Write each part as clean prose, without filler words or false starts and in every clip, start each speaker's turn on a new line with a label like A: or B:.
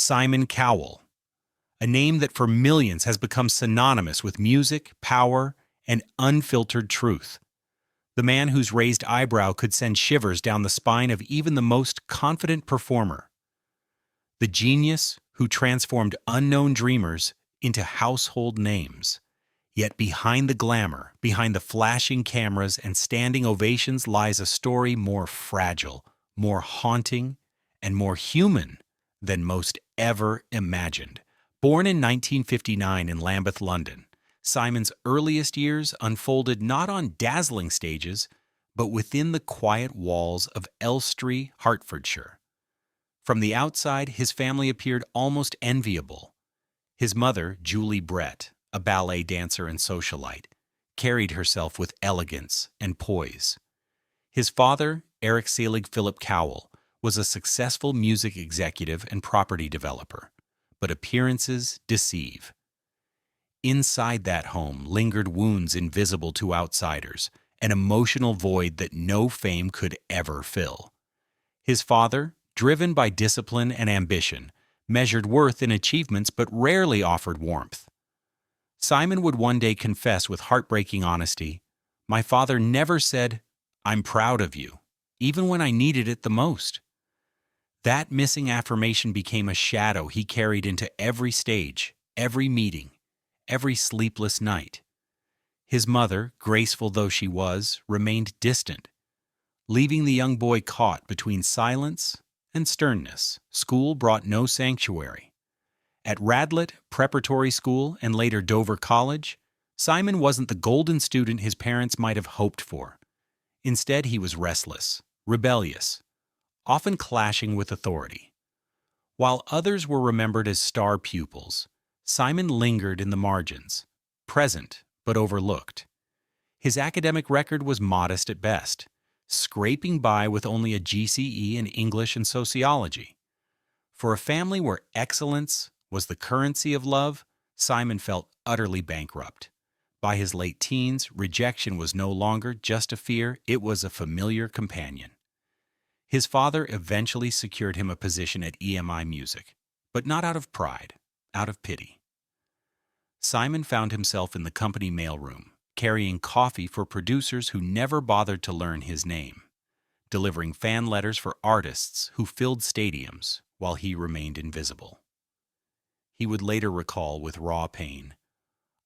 A: Simon Cowell, a name that for millions has become synonymous with music, power, and unfiltered truth. The man whose raised eyebrow could send shivers down the spine of even the most confident performer. The genius who transformed unknown dreamers into household names. Yet behind the glamour, behind the flashing cameras and standing ovations lies a story more fragile, more haunting, and more human than most ever imagined. Born in 1959 in Lambeth, London, Simon's earliest years unfolded not on dazzling stages, but within the quiet walls of Elstree, Hertfordshire. From the outside, his family appeared almost enviable. His mother, Julie Brett, a ballet dancer and socialite, carried herself with elegance and poise. His father, Eric Selig Philip Cowell, was a successful music executive and property developer, but appearances deceive. Inside that home lingered wounds invisible to outsiders, an emotional void that no fame could ever fill. His father, driven by discipline and ambition, measured worth in achievements but rarely offered warmth. Simon would one day confess with heartbreaking honesty, "My father never said, 'I'm proud of you,' even when I needed it the most." That missing affirmation became a shadow he carried into every stage, every meeting, every sleepless night. His mother, graceful though she was, remained distant, leaving the young boy caught between silence and sternness. School brought no sanctuary. At Radlett Preparatory School and later Dover College, Simon wasn't the golden student his parents might have hoped for. Instead, he was restless, rebellious, often clashing with authority. While others were remembered as star pupils, Simon lingered in the margins, present but overlooked. His academic record was modest at best, scraping by with only a GCE in English and sociology. For a family where excellence was the currency of love, Simon felt utterly bankrupt. By his late teens, rejection was no longer just a fear, it was a familiar companion. His father eventually secured him a position at EMI Music, but not out of pride, out of pity. Simon found himself in the company mailroom, carrying coffee for producers who never bothered to learn his name, delivering fan letters for artists who filled stadiums while he remained invisible. He would later recall with raw pain,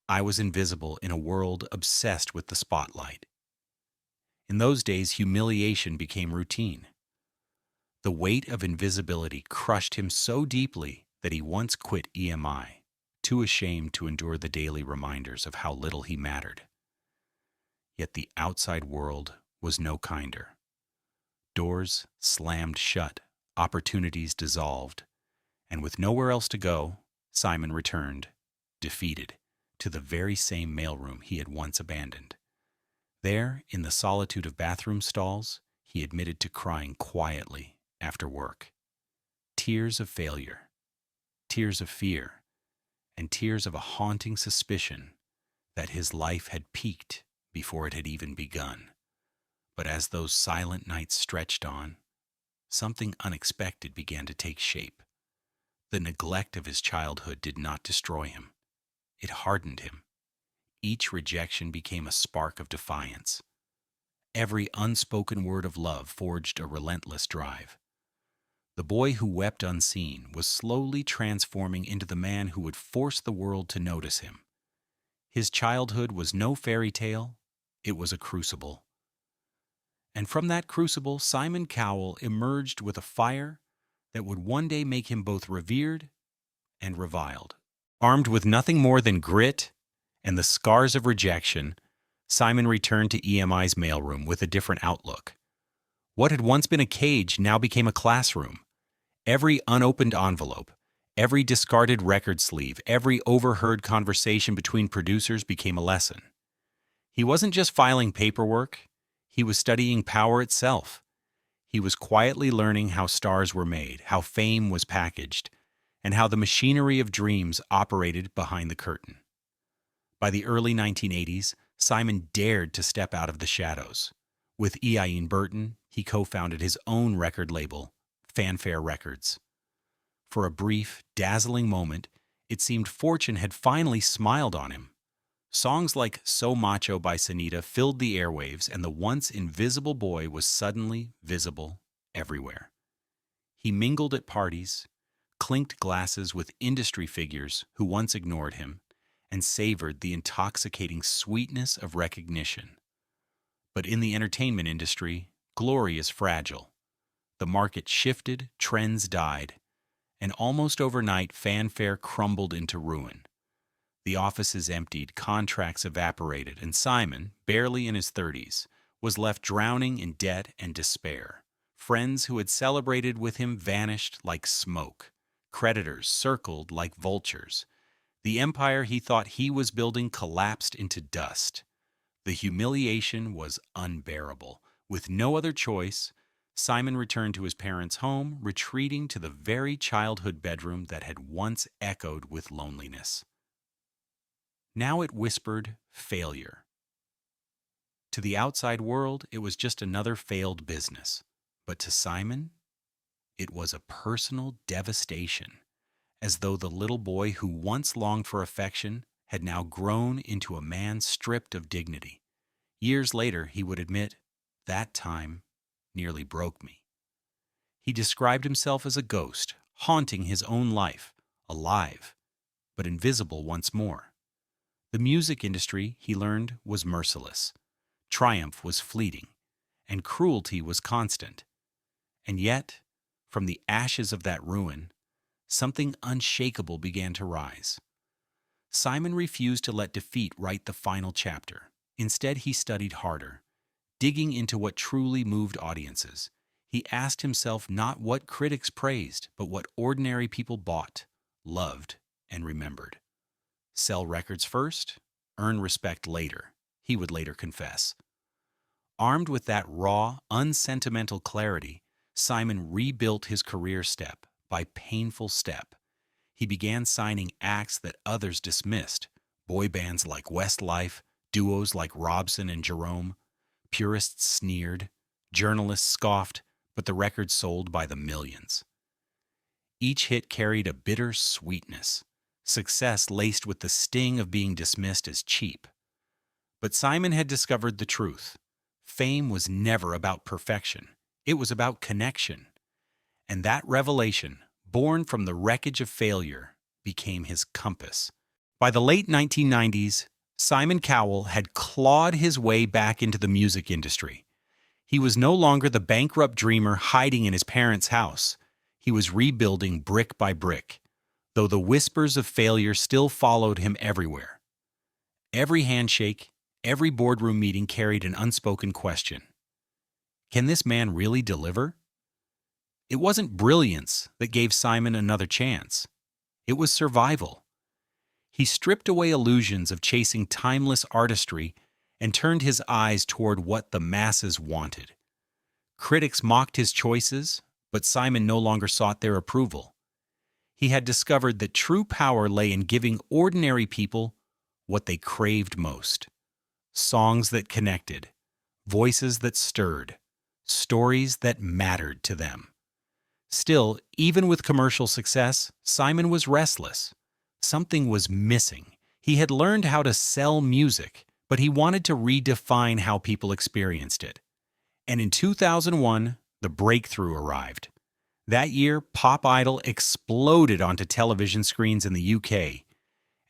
A: "I was invisible in a world obsessed with the spotlight." In those days, humiliation became routine. The weight of invisibility crushed him so deeply that he once quit EMI, too ashamed to endure the daily reminders of how little he mattered. Yet the outside world was no kinder. Doors slammed shut, opportunities dissolved, and with nowhere else to go, Simon returned, defeated, to the very same mailroom he had once abandoned. There, in the solitude of bathroom stalls, he admitted to crying quietly after work. Tears of failure, tears of fear, and tears of a haunting suspicion that his life had peaked before it had even begun. But as those silent nights stretched on, something unexpected began to take shape. The neglect of his childhood did not destroy him. It hardened him. Each rejection became a spark of defiance. Every unspoken word of love forged a relentless drive. The boy who wept unseen was slowly transforming into the man who would force the world to notice him. His childhood was no fairy tale, it was a crucible. And from that crucible, Simon Cowell emerged with a fire that would one day make him both revered and reviled. Armed with nothing more than grit and the scars of rejection, Simon returned to EMI's mailroom with a different outlook. What had once been a cage now became a classroom. Every unopened envelope, every discarded record sleeve, every overheard conversation between producers became a lesson. He wasn't just filing paperwork, he was studying power itself. He was quietly learning how stars were made, how fame was packaged, and how the machinery of dreams operated behind the curtain. By the early 1980s, Simon dared to step out of the shadows. With Ian Burton, he co-founded his own record label, Fanfare Records. For a brief, dazzling moment, it seemed fortune had finally smiled on him. Songs like So Macho by Sanita filled the airwaves, and the once invisible boy was suddenly visible everywhere. He mingled at parties, clinked glasses with industry figures who once ignored him, and savored the intoxicating sweetness of recognition. But in the entertainment industry, glory is fragile. The market shifted, trends died, and almost overnight fanfare crumbled into ruin. The offices emptied, contracts evaporated, and Simon, barely in his 30s, was left drowning in debt and despair. Friends who had celebrated with him vanished like smoke. Creditors circled like vultures. The empire he thought he was building collapsed into dust. The humiliation was unbearable. With no other choice, Simon returned to his parents' home, retreating to the very childhood bedroom that had once echoed with loneliness. Now it whispered failure. To the outside world, it was just another failed business. But to Simon, it was a personal devastation, as though the little boy who once longed for affection had now grown into a man stripped of dignity. Years later, he would admit, "That time nearly broke me." He described himself as a ghost, haunting his own life, alive, but invisible once more. The music industry, he learned, was merciless. Triumph was fleeting, and cruelty was constant. And yet, from the ashes of that ruin, something unshakable began to rise. Simon refused to let defeat write the final chapter. Instead, he studied harder, digging into what truly moved audiences. He asked himself not what critics praised, but what ordinary people bought, loved, and remembered. Sell records first, earn respect later, he would later confess. Armed with that raw, unsentimental clarity, Simon rebuilt his career step by painful step. He began signing acts that others dismissed, boy bands like Westlife, duos like Robson and Jerome. Purists sneered, journalists scoffed, but the records sold by the millions. Each hit carried a bitter sweetness, success laced with the sting of being dismissed as cheap. But Simon had discovered the truth. Fame was never about perfection. It was about connection. And that revelation, born from the wreckage of failure, became his compass. By the late 1990s, Simon Cowell had clawed his way back into the music industry. He was no longer the bankrupt dreamer hiding in his parents' house. He was rebuilding brick by brick, though the whispers of failure still followed him everywhere. Every handshake, every boardroom meeting carried an unspoken question. Can this man really deliver? It wasn't brilliance that gave Simon another chance. It was survival. He stripped away illusions of chasing timeless artistry and turned his eyes toward what the masses wanted. Critics mocked his choices, but Simon no longer sought their approval. He had discovered that true power lay in giving ordinary people what they craved most. Songs that connected, voices that stirred, stories that mattered to them. Still, even with commercial success, Simon was restless. Something was missing. He had learned how to sell music, but he wanted to redefine how people experienced it. And in 2001, the breakthrough arrived. That year, Pop Idol exploded onto television screens in the UK,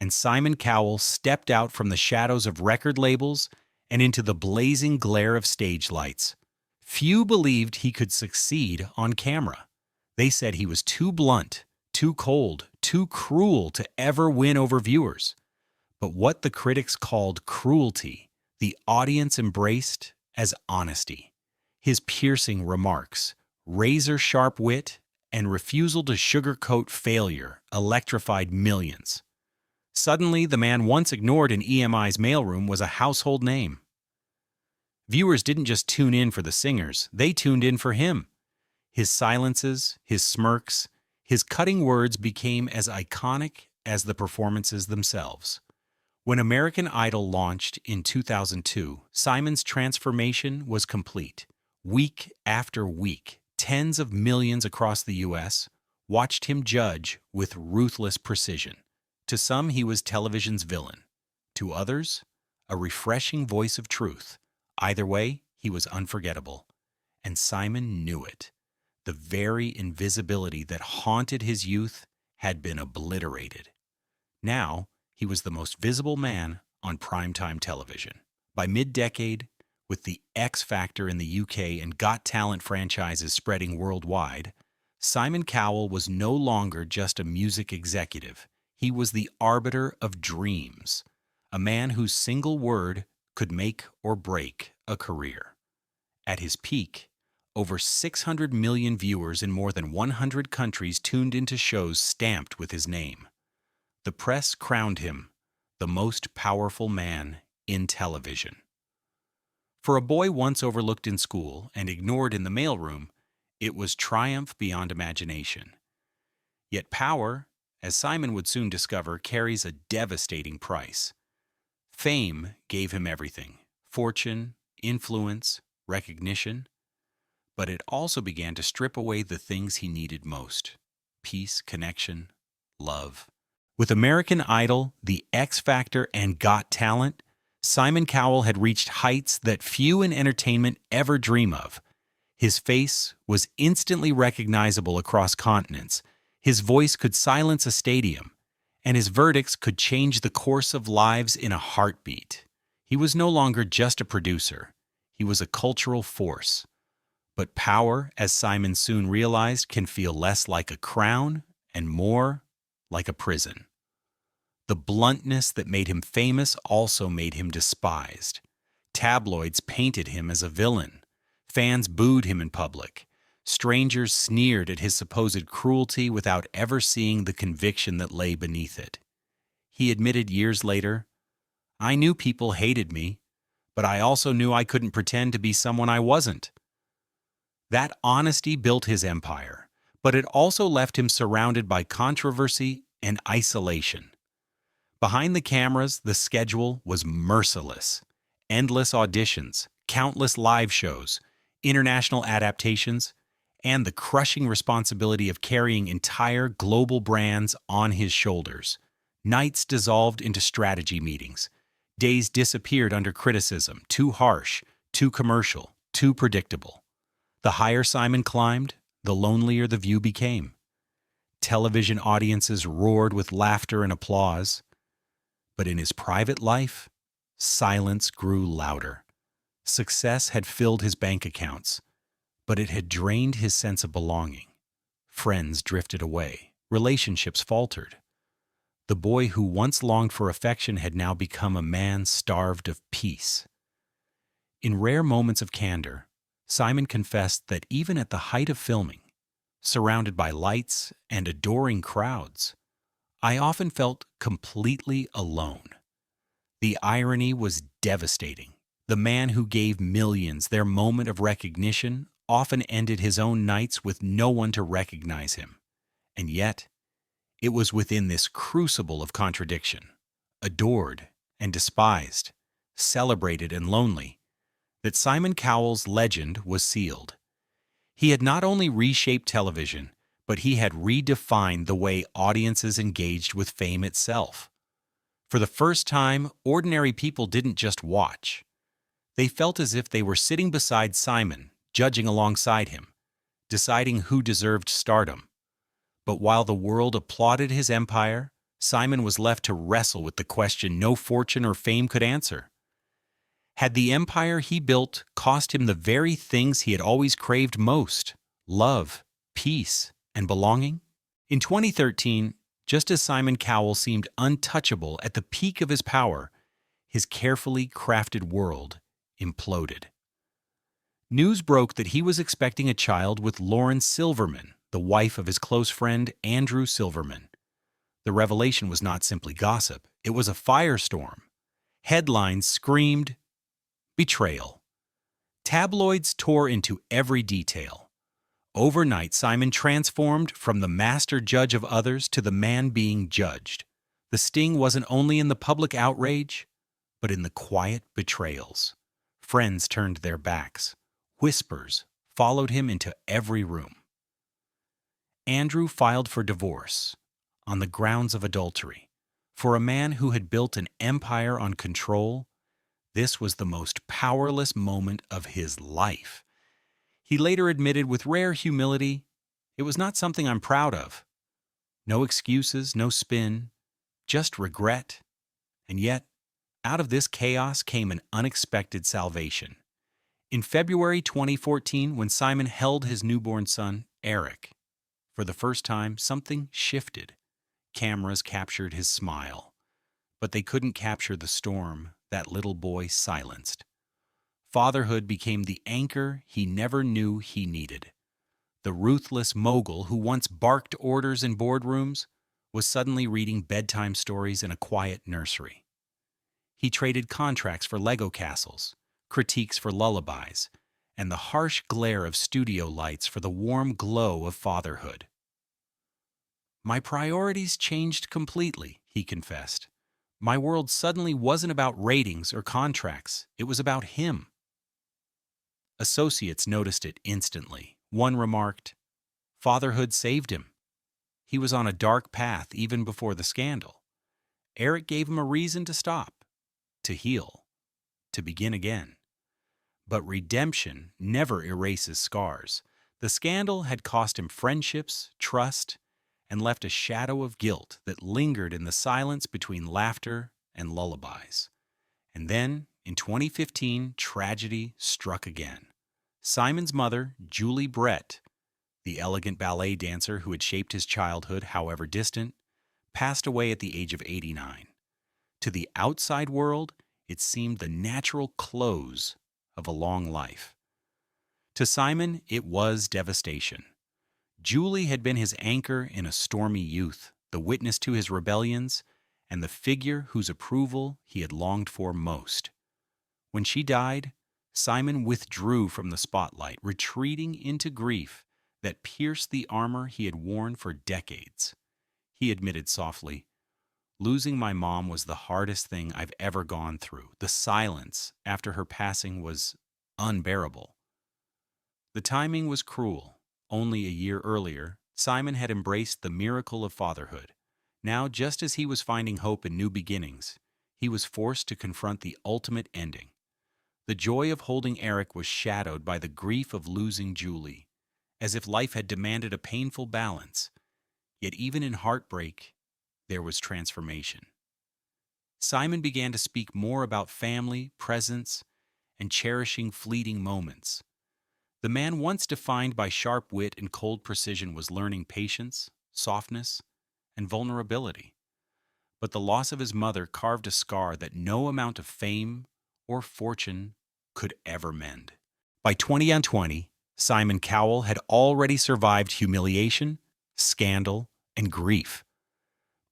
A: and Simon Cowell stepped out from the shadows of record labels and into the blazing glare of stage lights. Few believed he could succeed on camera. They said he was too blunt, too cold, too cruel to ever win over viewers. But what the critics called cruelty, the audience embraced as honesty. His piercing remarks, razor-sharp wit, and refusal to sugarcoat failure electrified millions. Suddenly, the man once ignored in EMI's mailroom was a household name. Viewers didn't just tune in for the singers, they tuned in for him. His silences, his smirks, his cutting words became as iconic as the performances themselves. When American Idol launched in 2002, Simon's transformation was complete. Week after week, tens of millions across the U.S., watched him judge with ruthless precision. To some, he was television's villain. To others, a refreshing voice of truth. Either way, he was unforgettable. And Simon knew it. The very invisibility that haunted his youth had been obliterated. Now, he was the most visible man on primetime television. By mid-decade, with the X Factor in the UK and Got Talent franchises spreading worldwide, Simon Cowell was no longer just a music executive. He was the arbiter of dreams, a man whose single word could make or break a career. At his peak, over 600 million viewers in more than 100 countries tuned into shows stamped with his name. The press crowned him the most powerful man in television. For a boy once overlooked in school and ignored in the mailroom, it was triumph beyond imagination. Yet power, as Simon would soon discover, carries a devastating price. Fame gave him everything: fortune, influence, recognition. But it also began to strip away the things he needed most: peace, connection, love. With American Idol, The X Factor, and Got Talent, Simon Cowell had reached heights that few in entertainment ever dream of. His face was instantly recognizable across continents. His voice could silence a stadium, and his verdicts could change the course of lives in a heartbeat. He was no longer just a producer. He was a cultural force. But power, as Simon soon realized, can feel less like a crown and more like a prison. The bluntness that made him famous also made him despised. Tabloids painted him as a villain. Fans booed him in public. Strangers sneered at his supposed cruelty without ever seeing the conviction that lay beneath it. He admitted years later, "I knew people hated me, but I also knew I couldn't pretend to be someone I wasn't." That honesty built his empire, but it also left him surrounded by controversy and isolation. Behind the cameras, the schedule was merciless. Endless auditions, countless live shows, international adaptations, and the crushing responsibility of carrying entire global brands on his shoulders. Nights dissolved into strategy meetings. Days disappeared under criticism: too harsh, too commercial, too predictable. The higher Simon climbed, the lonelier the view became. Television audiences roared with laughter and applause. But in his private life, silence grew louder. Success had filled his bank accounts, but it had drained his sense of belonging. Friends drifted away. Relationships faltered. The boy who once longed for affection had now become a man starved of peace. In rare moments of candor, Simon confessed that even at the height of filming, surrounded by lights and adoring crowds, I often felt completely alone. The irony was devastating. The man who gave millions their moment of recognition often ended his own nights with no one to recognize him. And yet, it was within this crucible of contradiction, adored and despised, celebrated and lonely, that Simon Cowell's legend was sealed. He had not only reshaped television, but he had redefined the way audiences engaged with fame itself. For the first time, ordinary people didn't just watch. They felt as if they were sitting beside Simon, judging alongside him, deciding who deserved stardom. But while the world applauded his empire, Simon was left to wrestle with the question no fortune or fame could answer. Had the empire he built cost him the very things he had always craved most: love, peace, and belonging? In 2013, just as Simon Cowell seemed untouchable at the peak of his power, his carefully crafted world imploded. News broke that he was expecting a child with Lauren Silverman, the wife of his close friend Andrew Silverman. The revelation was not simply gossip, it was a firestorm. Headlines screamed betrayal. Tabloids tore into every detail. Overnight, Simon transformed from the master judge of others to the man being judged. The sting wasn't only in the public outrage, but in the quiet betrayals. Friends turned their backs. Whispers followed him into every room. Andrew filed for divorce on the grounds of adultery. For a man who had built an empire on control, this was the most powerless moment of his life. He later admitted with rare humility, "It was not something I'm proud of. No excuses, no spin, just regret." And yet, out of this chaos came an unexpected salvation. In February 2014, when Simon held his newborn son, Eric, for the first time, something shifted. Cameras captured his smile, but they couldn't capture the storm that little boy silenced. Fatherhood became the anchor he never knew he needed. The ruthless mogul who once barked orders in boardrooms was suddenly reading bedtime stories in a quiet nursery. He traded contracts for Lego castles, critiques for lullabies, and the harsh glare of studio lights for the warm glow of fatherhood. "My priorities changed completely," he confessed. "My world suddenly wasn't about ratings or contracts. It was about him." Associates noticed it instantly. One remarked, "Fatherhood saved him. He was on a dark path even before the scandal. Eric gave him a reason to stop, to heal, to begin again." But redemption never erases scars. The scandal had cost him friendships, trust, and left a shadow of guilt that lingered in the silence between laughter and lullabies. And then, in 2015, tragedy struck again. Simon's mother, Julie Brett, the elegant ballet dancer who had shaped his childhood, however distant, passed away at the age of 89. To the outside world, it seemed the natural close of a long life. To Simon, it was devastation. Julie had been his anchor in a stormy youth, the witness to his rebellions, and the figure whose approval he had longed for most. When she died, Simon withdrew from the spotlight, retreating into grief that pierced the armor he had worn for decades. He admitted softly, "Losing my mom was the hardest thing I've ever gone through. The silence after her passing was unbearable." The timing was cruel. Only a year earlier, Simon had embraced the miracle of fatherhood. Now, just as he was finding hope in new beginnings, he was forced to confront the ultimate ending. The joy of holding Eric was shadowed by the grief of losing Julie, as if life had demanded a painful balance. Yet even in heartbreak, there was transformation. Simon began to speak more about family, presence, and cherishing fleeting moments. The man once defined by sharp wit and cold precision was learning patience, softness, and vulnerability. But the loss of his mother carved a scar that no amount of fame or fortune could ever mend. By 2020, Simon Cowell had already survived humiliation, scandal, and grief.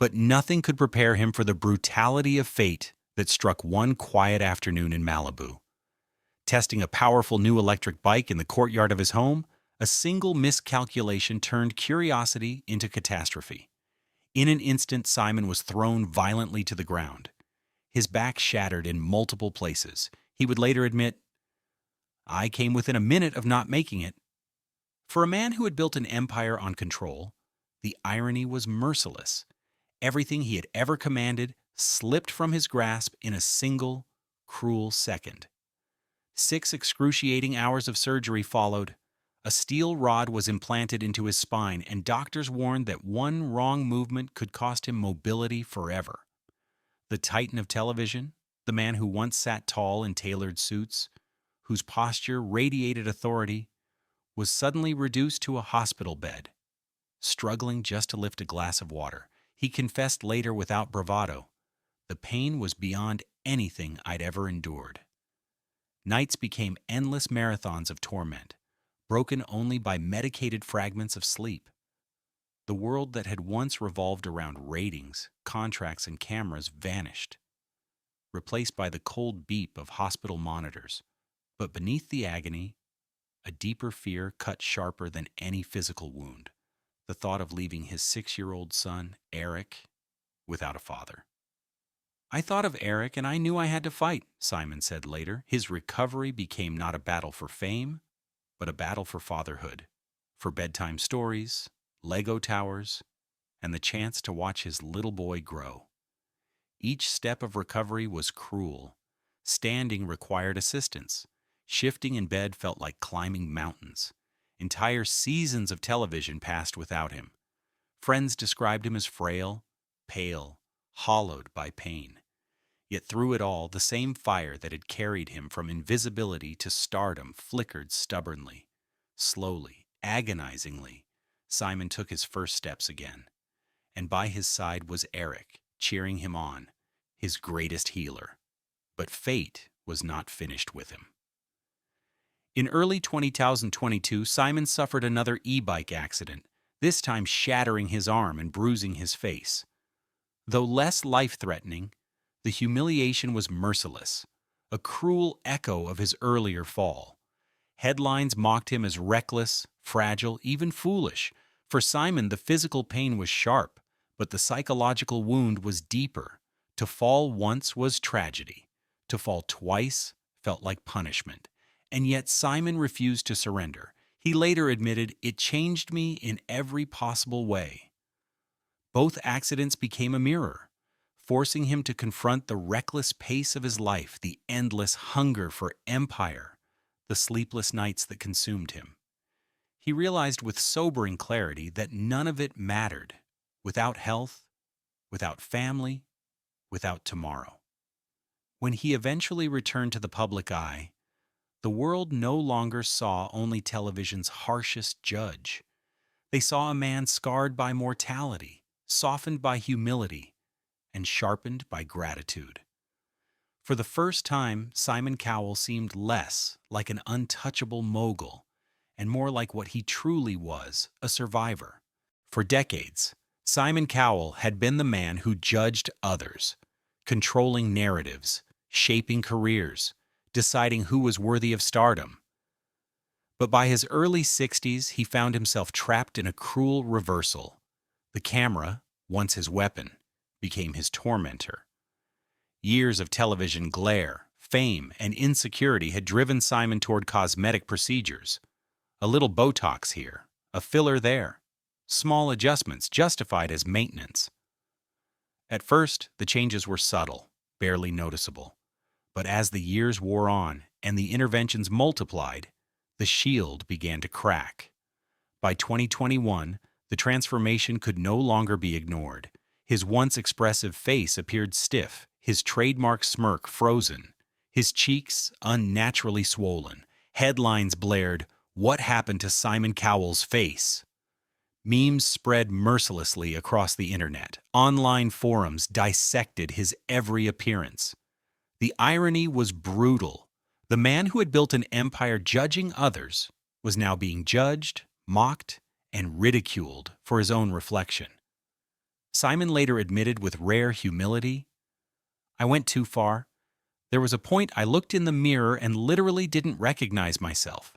A: But nothing could prepare him for the brutality of fate that struck one quiet afternoon in Malibu. Testing a powerful new electric bike in the courtyard of his home, a single miscalculation turned curiosity into catastrophe. In an instant, Simon was thrown violently to the ground. His back shattered in multiple places. He would later admit, "I came within a minute of not making it." For a man who had built an empire on control, the irony was merciless. Everything he had ever commanded slipped from his grasp in a single, cruel second. 6 excruciating hours of surgery followed. A steel rod was implanted into his spine, and doctors warned that one wrong movement could cost him mobility forever. The titan of television, the man who once sat tall in tailored suits, whose posture radiated authority, was suddenly reduced to a hospital bed, struggling just to lift a glass of water. He confessed later without bravado, "The pain was beyond anything I'd ever endured." Nights became endless marathons of torment, broken only by medicated fragments of sleep. The world that had once revolved around ratings, contracts, and cameras vanished, replaced by the cold beep of hospital monitors. But beneath the agony, a deeper fear cut sharper than any physical wound: the thought of leaving his 6-year-old son, Eric, without a father. "I thought of Eric and I knew I had to fight," Simon said later. His recovery became not a battle for fame, but a battle for fatherhood, for bedtime stories, Lego towers, and the chance to watch his little boy grow. Each step of recovery was cruel. Standing required assistance. Shifting in bed felt like climbing mountains. Entire seasons of television passed without him. Friends described him as frail, pale, hollowed by pain. Yet through it all, the same fire that had carried him from invisibility to stardom flickered stubbornly. Slowly, agonizingly, Simon took his first steps again. And by his side was Eric, cheering him on, his greatest healer. But fate was not finished with him. In early 2022, Simon suffered another e-bike accident, this time shattering his arm and bruising his face. Though less life-threatening, the humiliation was merciless, a cruel echo of his earlier fall. Headlines mocked him as reckless, fragile, even foolish. For Simon, the physical pain was sharp, but the psychological wound was deeper. To fall once was tragedy. To fall twice felt like punishment. And yet Simon refused to surrender. He later admitted, "It changed me in every possible way." Both accidents became a mirror, forcing him to confront the reckless pace of his life, the endless hunger for empire, the sleepless nights that consumed him. He realized with sobering clarity that none of it mattered, without health, without family, without tomorrow. When he eventually returned to the public eye, the world no longer saw only television's harshest judge. They saw a man scarred by mortality, softened by humility, and sharpened by gratitude. For the first time, Simon Cowell seemed less like an untouchable mogul and more like what he truly was, a survivor. For decades, Simon Cowell had been the man who judged others, controlling narratives, shaping careers, deciding who was worthy of stardom. But by his early 60s, he found himself trapped in a cruel reversal. The camera, once his weapon, became his tormentor. Years of television glare, fame, and insecurity had driven Simon toward cosmetic procedures. A little Botox here, a filler there, small adjustments justified as maintenance. At first, the changes were subtle, barely noticeable. But as the years wore on and the interventions multiplied, the shield began to crack. By 2021, the transformation could no longer be ignored. His once expressive face appeared stiff, his trademark smirk frozen, his cheeks unnaturally swollen. Headlines blared, "What happened to Simon Cowell's face?" Memes spread mercilessly across the internet. Online forums dissected his every appearance. The irony was brutal. The man who had built an empire judging others was now being judged, mocked, and ridiculed for his own reflection. Simon later admitted with rare humility, "I went too far. There was a point I looked in the mirror and literally didn't recognize myself."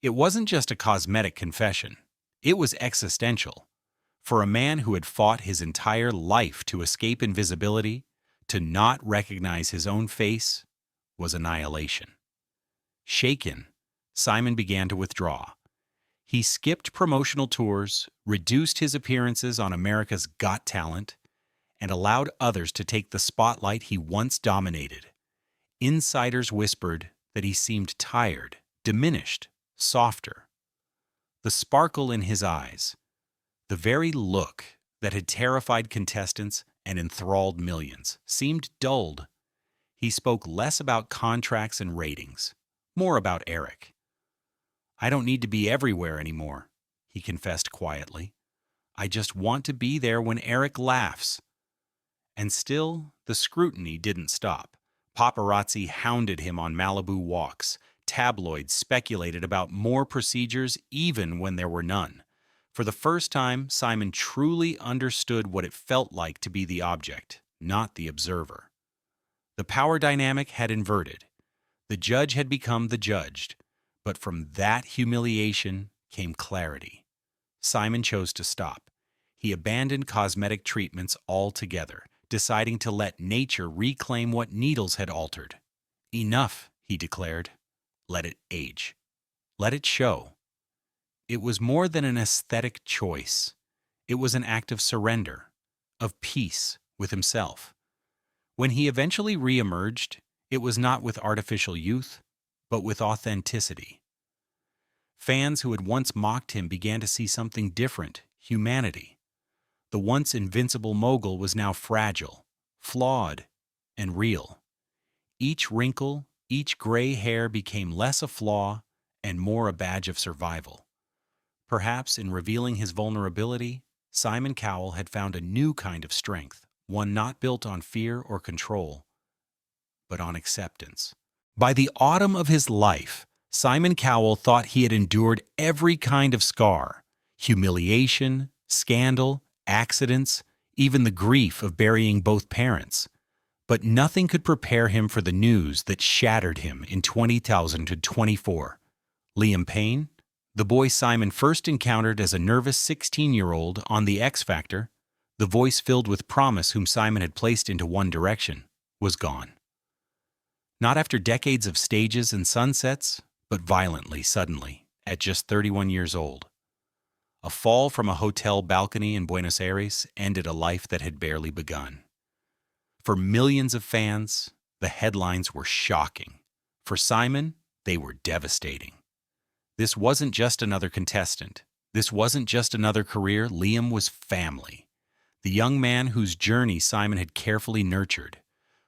A: It wasn't just a cosmetic confession. It was existential. For a man who had fought his entire life to escape invisibility, to not recognize his own face was annihilation. Shaken, Simon began to withdraw. He skipped promotional tours, reduced his appearances on America's Got Talent, and allowed others to take the spotlight he once dominated. Insiders whispered that he seemed tired, diminished, softer. The sparkle in his eyes, the very look that had terrified contestants and enthralled millions, seemed dulled. He spoke less about contracts and ratings, more about Eric. "I don't need to be everywhere anymore," he confessed quietly. "I just want to be there when Eric laughs." And still, the scrutiny didn't stop. Paparazzi hounded him on Malibu walks. Tabloids speculated about more procedures even when there were none. For the first time, Simon truly understood what it felt like to be the object, not the observer. The power dynamic had inverted. The judge had become the judged. But from that humiliation came clarity. Simon chose to stop. He abandoned cosmetic treatments altogether, deciding to let nature reclaim what needles had altered. "Enough," he declared. "Let it age. Let it show." it was more than an aesthetic choice. It was an act of surrender, of peace with himself. When he eventually re-emerged, it was not with artificial youth, but with authenticity. Fans who had once mocked him began to see something different: humanity. The once invincible mogul was now fragile, flawed, and real. Each wrinkle, each gray hair became less a flaw and more a badge of survival. Perhaps in revealing his vulnerability, Simon Cowell had found a new kind of strength, one not built on fear or control, but on acceptance. By the autumn of his life, Simon Cowell thought he had endured every kind of scar: humiliation, scandal, accidents, even the grief of burying both parents. But nothing could prepare him for the news that shattered him in 2024. Liam Payne, the boy Simon first encountered as a nervous 16-year-old on The X Factor, the voice filled with promise whom Simon had placed into One Direction, was gone. Not after decades of stages and sunsets, but violently, suddenly, at just 31 years old. A fall from a hotel balcony in Buenos Aires ended a life that had barely begun. For millions of fans, the headlines were shocking. For Simon, they were devastating. This wasn't just another contestant. This wasn't just another career. Liam was family. The young man whose journey Simon had carefully nurtured,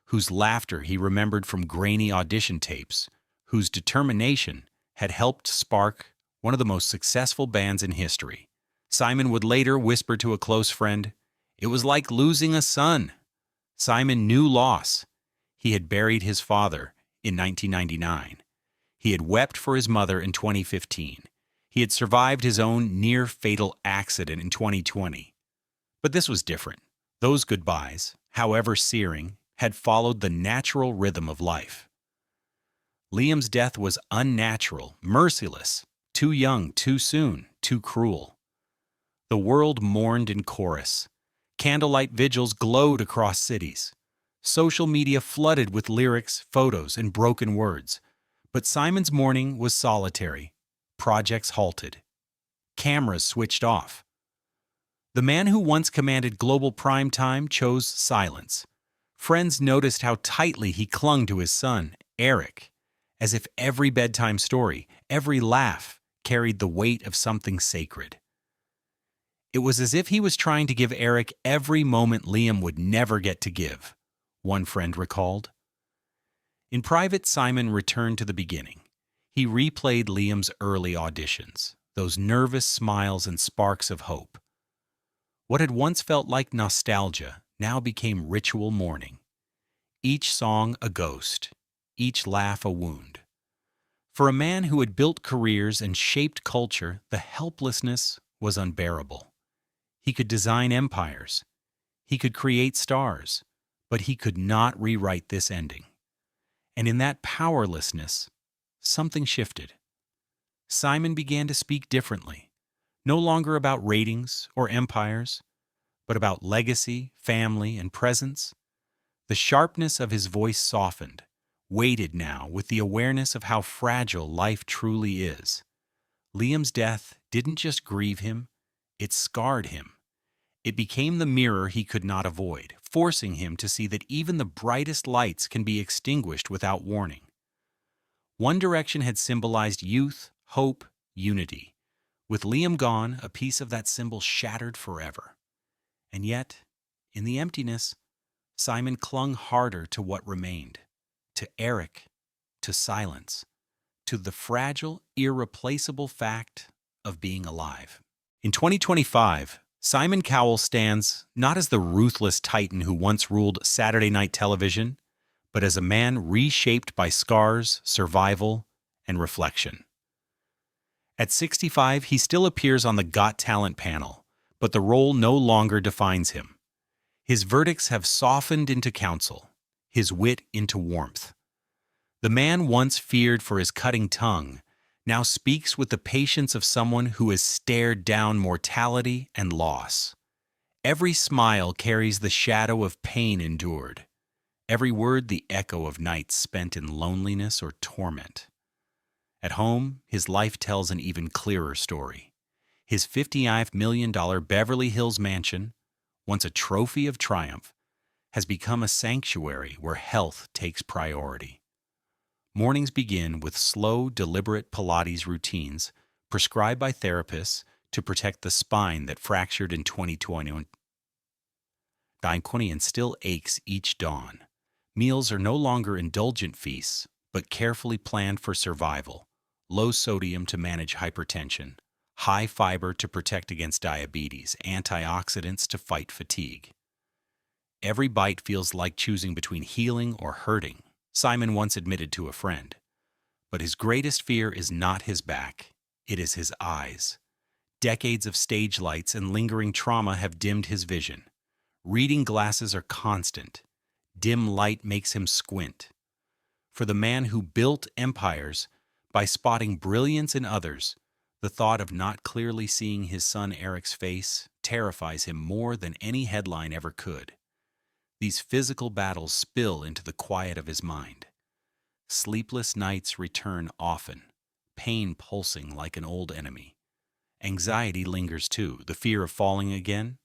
A: whose laughter he remembered from grainy audition tapes, whose determination had helped spark one of the most successful bands in history. Simon would later whisper to a close friend, "It was like losing a son." Simon knew loss. He had buried his father in 1999. He had wept for his mother in 2015. He had survived his own near-fatal accident in 2020. But this was different. Those goodbyes, however searing, had followed the natural rhythm of life. Liam's death was unnatural, merciless, too young, too soon, too cruel. The world mourned in chorus. Candlelight vigils glowed across cities. Social media flooded with lyrics, photos, and broken words. But Simon's mourning was solitary. Projects halted. Cameras switched off. The man who once commanded global prime time chose silence. Friends noticed how tightly he clung to his son, Eric, as if every bedtime story, every laugh, carried the weight of something sacred. It was as if he was trying to give Eric every moment Liam would never get to give, one friend recalled. In private, Simon returned to the beginning. He replayed Liam's early auditions, those nervous smiles and sparks of hope. What had once felt like nostalgia now became ritual mourning. Each song a ghost, each laugh a wound. For a man who had built careers and shaped culture, the helplessness was unbearable. He could design empires. He could create stars, but he could not rewrite this ending. And in that powerlessness, something shifted. Simon began to speak differently, no longer about ratings or empires, but about legacy, family, and presence. The sharpness of his voice softened, weighted now with the awareness of how fragile life truly is. Liam's death didn't just grieve him, it scarred him. It became the mirror he could not avoid, forcing him to see that even the brightest lights can be extinguished without warning. One Direction had symbolized youth, hope, unity. With Liam gone, a piece of that symbol shattered forever. And yet, in the emptiness, Simon clung harder to what remained, to Eric, to silence, to the fragile, irreplaceable fact of being alive. In 2025, Simon Cowell stands not as the ruthless titan who once ruled Saturday night television, but as a man reshaped by scars, survival, and reflection. At 65, he still appears on the Got Talent panel, but the role no longer defines him. His verdicts have softened into counsel, his wit into warmth. The man once feared for his cutting tongue now speaks with the patience of someone who has stared down mortality and loss. Every smile carries the shadow of pain endured, every word the echo of nights spent in loneliness or torment. At home, his life tells an even clearer story. His $55 million Beverly Hills mansion, once a trophy of triumph, has become a sanctuary where health takes priority. Mornings begin with slow, deliberate Pilates routines prescribed by therapists to protect the spine that fractured in 2020 and still aches each dawn. Meals are no longer indulgent feasts, but carefully planned for survival. Low sodium to manage hypertension, high fiber to protect against diabetes, antioxidants to fight fatigue. Every bite feels like choosing between healing or hurting, Simon once admitted to a friend. But his greatest fear is not his back, it is his eyes. Decades of stage lights and lingering trauma have dimmed his vision. Reading glasses are constant. Dim light makes him squint. For the man who built empires by spotting brilliance in others, the thought of not clearly seeing his son Eric's face terrifies him more than any headline ever could. These physical battles spill into the quiet of his mind. Sleepless nights return often, pain pulsing like an old enemy. Anxiety lingers too, the fear of falling again,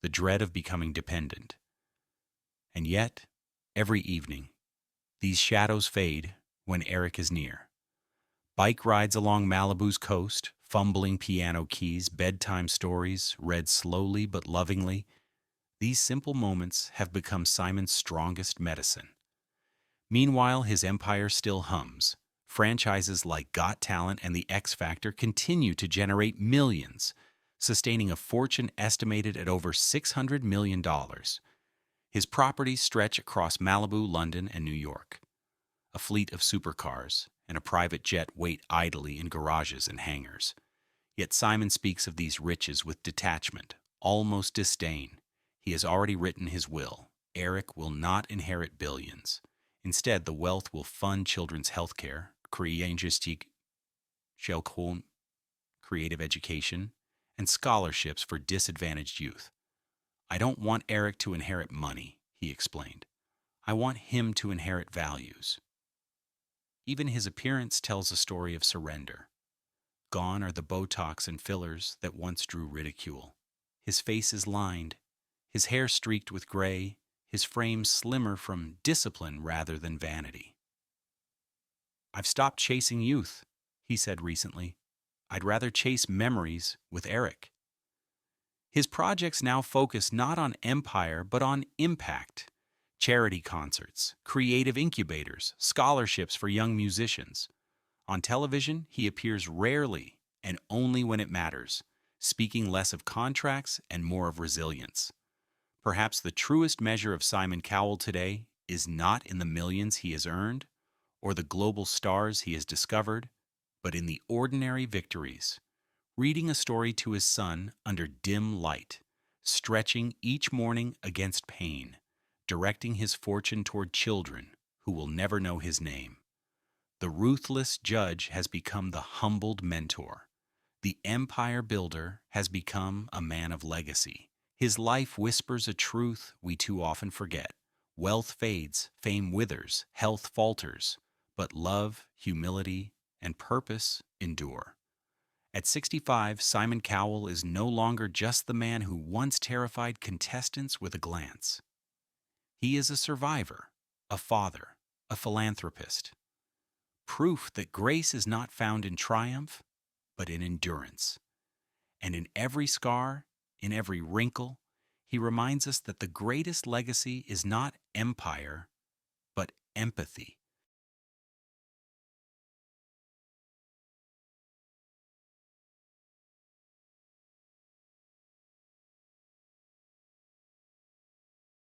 A: the dread of becoming dependent. And yet, every evening, these shadows fade when Eric is near. Bike rides along Malibu's coast, fumbling piano keys, bedtime stories read slowly but lovingly. These simple moments have become Simon's strongest medicine. Meanwhile, his empire still hums. Franchises like Got Talent and The X Factor continue to generate millions, sustaining a fortune estimated at over $600 million. His properties stretch across Malibu, London, and New York. A fleet of supercars and a private jet wait idly in garages and hangars. Yet Simon speaks of these riches with detachment, almost disdain. He has already written his will. Eric will not inherit billions. Instead, the wealth will fund children's health care, creative education, and scholarships for disadvantaged youth. I don't want Eric to inherit money, he explained. I want him to inherit values. Even his appearance tells a story of surrender. Gone are the Botox and fillers that once drew ridicule. His face is lined, his hair streaked with gray, his frame slimmer from discipline rather than vanity. I've stopped chasing youth, he said recently. I'd rather chase memories with Eric. His projects now focus not on empire but on impact. Charity concerts, creative incubators, scholarships for young musicians. On television, he appears rarely and only when it matters, speaking less of contracts and more of resilience. Perhaps the truest measure of Simon Cowell today is not in the millions he has earned or the global stars he has discovered, but in the ordinary victories. Reading a story to his son under dim light, stretching each morning against pain, directing his fortune toward children who will never know his name. The ruthless judge has become the humbled mentor. The empire builder has become a man of legacy. His life whispers a truth we too often forget. Wealth fades, fame withers, health falters, but love, humility, and purpose endure. At 65, Simon Cowell is no longer just the man who once terrified contestants with a glance. He is a survivor, a father, a philanthropist. Proof that grace is not found in triumph, but in endurance. And in every scar, in every wrinkle, he reminds us that the greatest legacy is not empire, but empathy.